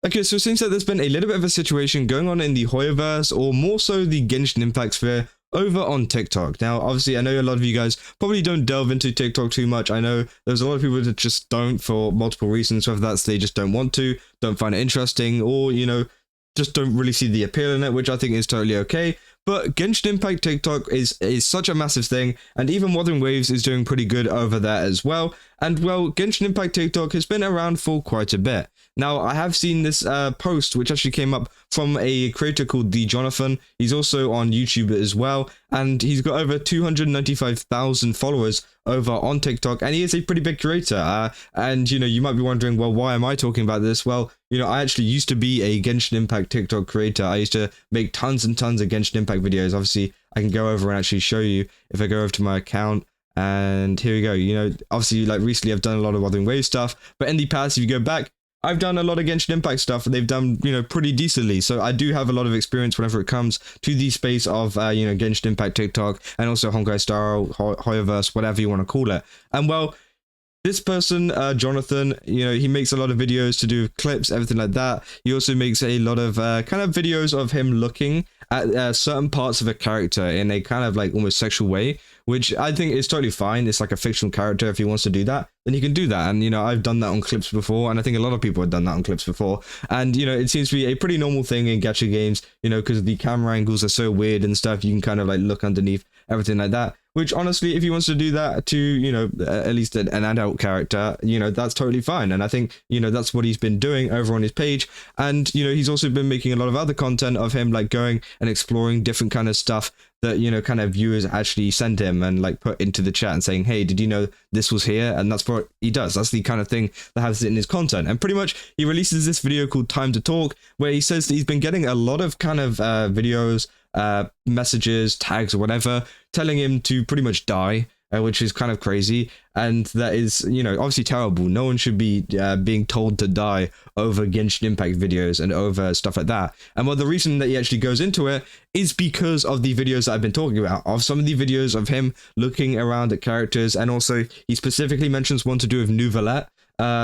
Okay, so it seems that there's been a little bit of a situation going on in the Hoyoverse, or more so the Genshin Impact sphere, over on TikTok. Now, obviously, I know a lot of you guys probably don't delve into TikTok too much. I know there's a lot of people that just don't for multiple reasons, whether that's they just don't want to, don't find it interesting, or, just don't really see the appeal in it, which I think is totally okay. But Genshin Impact TikTok is such a massive thing, and even Wuthering Waves is doing pretty good over there as well. And well, Genshin Impact TikTok has been around for quite a bit. Now, I have seen this post, which actually came up from a creator called The Jonathan. He's also on YouTube as well, and he's got over 295,000 followers over on TikTok, and he is a pretty big creator. And, you might be wondering, well, why am I talking about this? Well, I actually used to be a Genshin Impact TikTok creator. I used to make tons and tons of Genshin Impact videos. Obviously, I can go over and actually show you if I go over to my account. And here we go. Obviously, like recently I've done a lot of Wuthering Waves stuff, but in the past, if you go back, I've done a lot of Genshin Impact stuff, and they've done, pretty decently. So I do have a lot of experience whenever it comes to the space of, Genshin Impact TikTok, and also Honkai Star, Hoyoverse, whatever you want to call it. And well, this person, Jonathan, he makes a lot of videos to do with clips, everything like that. He also makes a lot of kind of videos of him looking at certain parts of a character in a kind of like almost sexual way, which I think is totally fine. It's like a fictional character. If he wants to do that, then he can do that. And, I've done that on clips before, and I think a lot of people have done that on clips before. And, it seems to be a pretty normal thing in gacha games, because the camera angles are so weird and stuff. You can kind of like look underneath everything like that. Which honestly, if he wants to do that to, at least an adult character, that's totally fine. And I think, that's what he's been doing over on his page. And, he's also been making a lot of other content of him like going and exploring different kind of stuff that, kind of viewers actually send him and like put into the chat and saying, hey, did you know this was here? And that's what he does. That's the kind of thing that has it in his content. And pretty much he releases this video called Time to Talk, where he says that he's been getting a lot of kind of videos, messages, tags, or whatever, telling him to pretty much die, which is kind of crazy. And that is, obviously terrible. No one should be being told to die over Genshin Impact videos and over stuff like that. And well, the reason that he actually goes into it is because of the videos that I've been talking about, of some of the videos of him looking around at characters. And also he specifically mentions one to do with Nouvellette.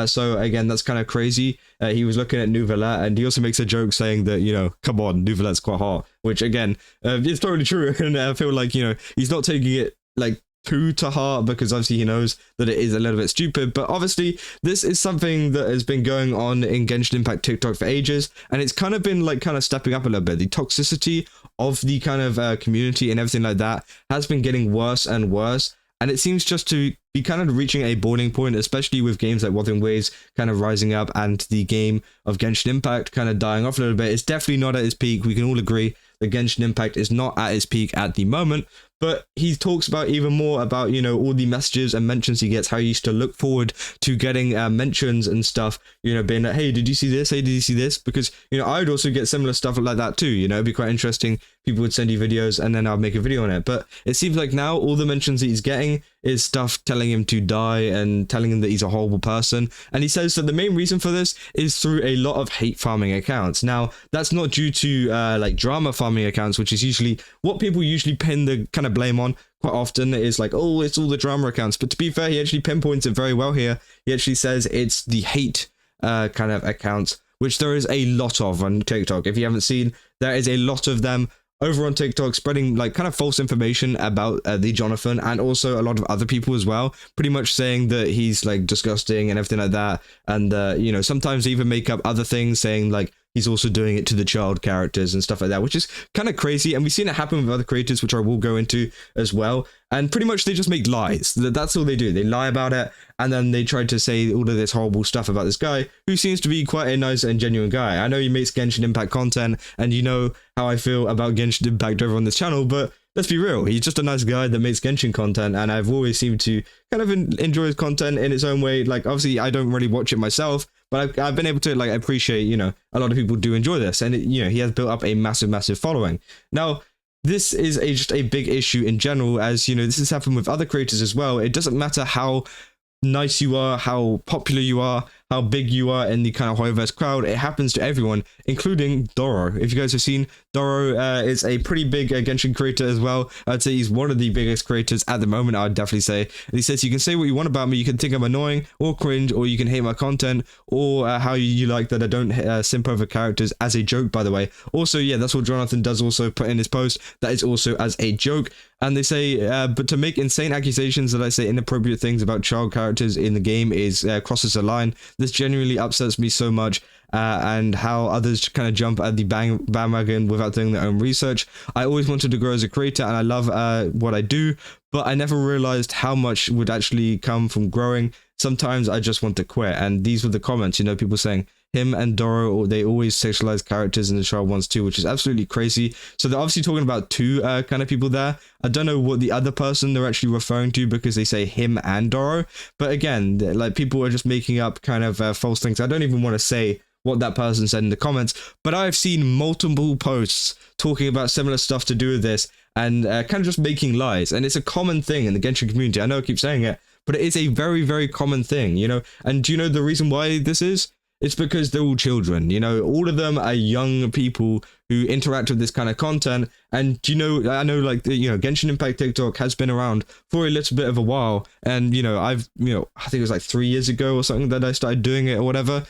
So again, that's kind of crazy. He was looking at Nouvellette, and he also makes a joke saying that, come on, Nouvellette's quite hot, which again, is totally true. And I feel like, he's not taking it like too to heart, because obviously he knows that it is a little bit stupid. But obviously this is something that has been going on in Genshin Impact TikTok for ages, and it's kind of been like kind of stepping up a little bit. The toxicity of the kind of community and everything like that has been getting worse and worse. And it seems just to be kind of reaching a boiling point, especially with games like Wuthering Waves kind of rising up and the game of Genshin Impact kind of dying off a little bit. It's definitely not at its peak. We can all agree that Genshin Impact is not at its peak at the moment. But he talks about even more about, all the messages and mentions he gets, how he used to look forward to getting mentions and stuff, being like, hey, did you see this? Hey, did you see this? Because, I would also get similar stuff like that too. It'd be quite interesting. People would send you videos and then I'll make a video on it. But it seems like now all the mentions that he's getting is stuff telling him to die and telling him that he's a horrible person. And he says that the main reason for this is through a lot of hate farming accounts. Now, that's not due to like drama farming accounts, which is usually what people usually pin the kind of blame on. Quite often it is like, oh, it's all the drama accounts. But to be fair, he actually pinpoints it very well here. He actually says it's the hate kind of accounts, which there is a lot of on TikTok. If you haven't seen, there is a lot of them over on TikTok spreading like kind of false information about the Jonathan, and also a lot of other people as well, pretty much saying that he's like disgusting and everything like that. And sometimes they even make up other things, saying like he's also doing it to the child characters and stuff like that, which is kind of crazy. And we've seen it happen with other creators, which I will go into as well. And pretty much they just make lies. That's all they do. They lie about it, and then they try to say all of this horrible stuff about this guy who seems to be quite a nice and genuine guy. I know he makes Genshin Impact content, and you know how I feel about Genshin Impact over on this channel, but let's be real, he's just a nice guy that makes Genshin content, and I've always seemed to kind of enjoy his content in its own way. Like, obviously, I don't really watch it myself, but I've been able to like appreciate, a lot of people do enjoy this, and he has built up a massive following. Now, this is just a big issue in general, as this has happened with other creators as well. It doesn't matter how nice you are, how popular you are, how big you are in the kind of Hoyoverse crowd. It happens to everyone, including Doro. If you guys have seen, Doro is a pretty big Genshin creator as well. I'd say he's one of the biggest creators at the moment, I'd definitely say. And he says, you can say what you want about me, you can think I'm annoying or cringe, or you can hate my content, or how you like that I don't simp over characters as a joke, by the way. Also, yeah, that's what Jonathan does also put in his post. That is also as a joke. And they say, but to make insane accusations that I say inappropriate things about child characters in the game is crosses a line. This genuinely upsets me so much. And how others kind of jump at the bandwagon without doing their own research. I always wanted to grow as a creator, and I love what I do, but I never realized how much would actually come from growing. Sometimes I just want to quit. And these were the comments, you know, people saying him and Doro, they always sexualize characters in the child ones too, which is absolutely crazy. So they're obviously talking about two kind of people there. I don't know what the other person they're actually referring to, because they say him and Doro. But again, like, people are just making up kind of false things. I don't even want to say what that person said in the comments, but I've seen multiple posts talking about similar stuff to do with this, and kind of just making lies. And it's a common thing in the Genshin community. I know I keep saying it, but it is a very, very common thing, you know. And do you know the reason why this is? It's because they're all children, you know. All of them are young people who interact with this kind of content. And you know, I know, like, you know, Genshin Impact TikTok has been around for a little bit of a while, and you know, I think it was like 3 years ago or something that I started doing it or whatever.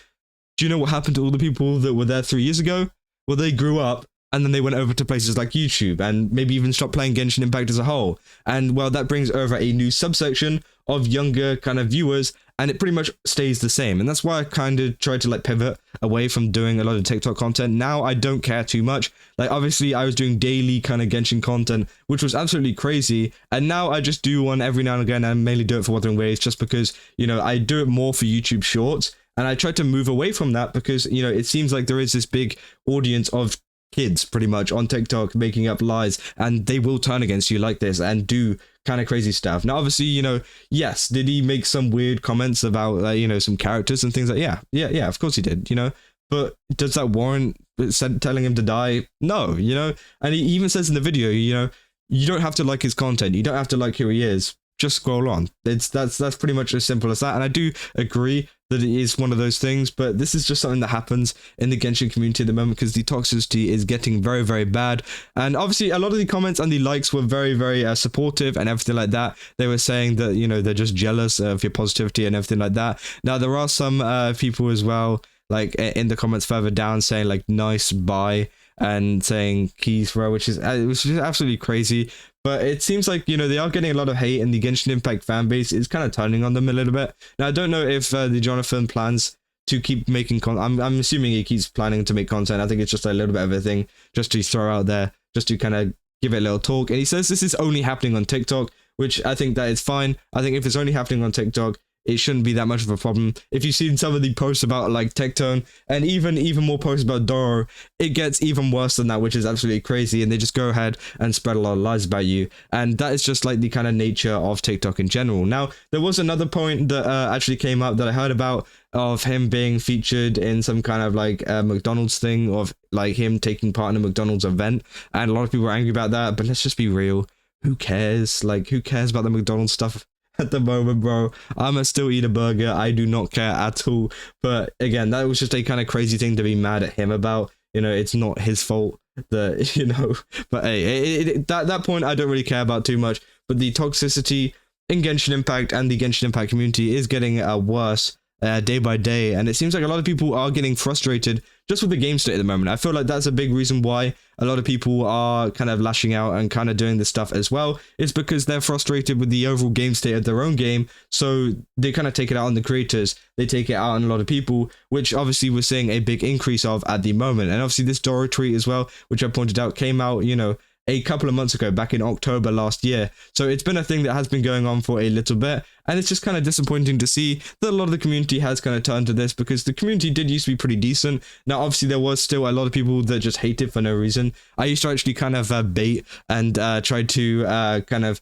Do you know what happened to all the people that were there 3 years ago? Well, they grew up, and then they went over to places like YouTube, and maybe even stopped playing Genshin Impact as a whole. And well, that brings over a new subsection of younger kind of viewers, and it pretty much stays the same. And that's why I kind of tried to like pivot away from doing a lot of TikTok content. Now I don't care too much. Like, obviously I was doing daily kind of Genshin content, which was absolutely crazy. And now I just do one every now and again, and mainly do it for Wuthering Waves, just because, you know, I do it more for YouTube Shorts. And I tried to move away from that because, you know, it seems like there is this big audience of kids pretty much on TikTok making up lies, and they will turn against you like this and do kind of crazy stuff. Now, obviously, you know, yes, did he make some weird comments about, you know, some characters and things like, yeah, of course he did, you know, but does that warrant telling him to die? No, you know. And he even says in the video, you know, you don't have to like his content, you don't have to like who he is, just scroll on. That's pretty much as simple as that. And I do agree that it is one of those things, but this is just something that happens in the Genshin community at the moment, because the toxicity is getting very, very bad. And obviously a lot of the comments and the likes were very, very supportive and everything like that. They were saying that, you know, they're just jealous of your positivity and everything like that. Now, there are some people as well, like in the comments further down, saying like nice bye, and saying keys for her, which is absolutely crazy. But it seems like, you know, they are getting a lot of hate, and the Genshin Impact fan base is kind of turning on them a little bit. Now, I don't know if the Jonathan plans to keep making content. I'm assuming he keeps planning to make content. I think it's just a little bit of a thing just to throw out there, just to kind of give it a little talk. And he says this is only happening on TikTok, which I think that is fine. I think if it's only happening on TikTok, it shouldn't be that much of a problem. If you've seen some of the posts about like Tectone, and even more posts about Doro, it gets even worse than that, which is absolutely crazy. And they just go ahead and spread a lot of lies about you. And that is just like the kind of nature of TikTok in general. Now, there was another point that actually came up that I heard about, of him being featured in some kind of like McDonald's thing, of like him taking part in a McDonald's event. And a lot of people are angry about that, but let's just be real. Who cares? Like, who cares about the McDonald's stuff at the moment, bro? I'ma still eat a burger. I do not care at all. But again, that was just a kind of crazy thing to be mad at him about. You know, it's not his fault that, you know, but hey, that point I don't really care about too much. But the toxicity in Genshin Impact and the Genshin Impact community is getting worse day by day, and it seems like a lot of people are getting frustrated just with the game state at the moment. I feel like that's a big reason why a lot of people are kind of lashing out and kind of doing this stuff as well. It's because they're frustrated with the overall game state of their own game, so they kind of take it out on the creators. They take it out on a lot of people, which obviously we're seeing a big increase of at the moment. And obviously this Doro tweet as well, which I pointed out, came out, you know, a couple of months ago, back in October last year. So it's been a thing that has been going on for a little bit, and it's just kind of disappointing to see that a lot of the community has kind of turned to this, because the community did used to be pretty decent. Now, obviously, there was still a lot of people that just hate it for no reason. I used to actually kind of bait and try to kind of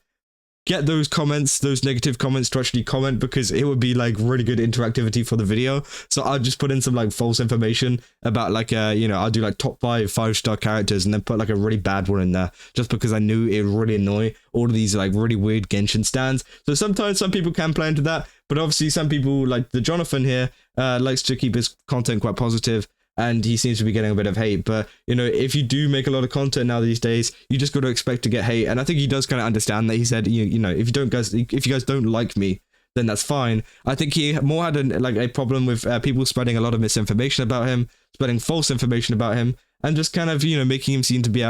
get those comments, those negative comments to actually comment, because it would be like really good interactivity for the video. So I'll just put in some like false information about like you know, I'll do like top 5-star characters and then put like a really bad one in there, just because I knew it would really annoy all of these like really weird Genshin stands. So sometimes some people can play into that, but obviously some people, like the Jonathan here, likes to keep his content quite positive, and he seems to be getting a bit of hate. But you know, if you do make a lot of content now these days, you just got to expect to get hate. And I think he does kind of understand that. He said, you know, if you guys don't like me, then that's fine. I think he more had a problem with people spreading a lot of misinformation about him, spreading false information about him, and just kind of, you know, making him seem to be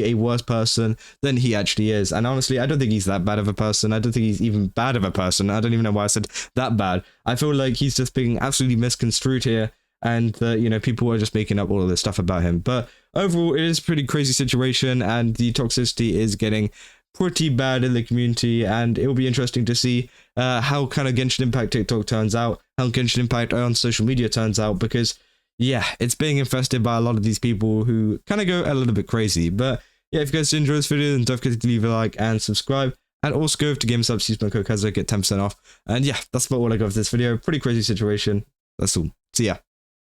a worse person than he actually is. And honestly, I don't think he's that bad of a person. I don't think he's even bad of a person. I don't even know why I said that bad. I feel like he's just being absolutely misconstrued here, and you know, people are just making up all of this stuff about him. But overall, it is a pretty crazy situation, and the toxicity is getting pretty bad in the community, and it will be interesting to see how kind of Genshin Impact TikTok turns out, how Genshin Impact on social media turns out, because yeah, it's being infested by a lot of these people who kind of go a little bit crazy. But yeah, if you guys enjoyed this video, then don't forget to leave a like and subscribe, and also go to GameSubs, use my code Kaza, get 10% off. And yeah, that's about all I got for this video. Pretty crazy situation. That's all. See ya.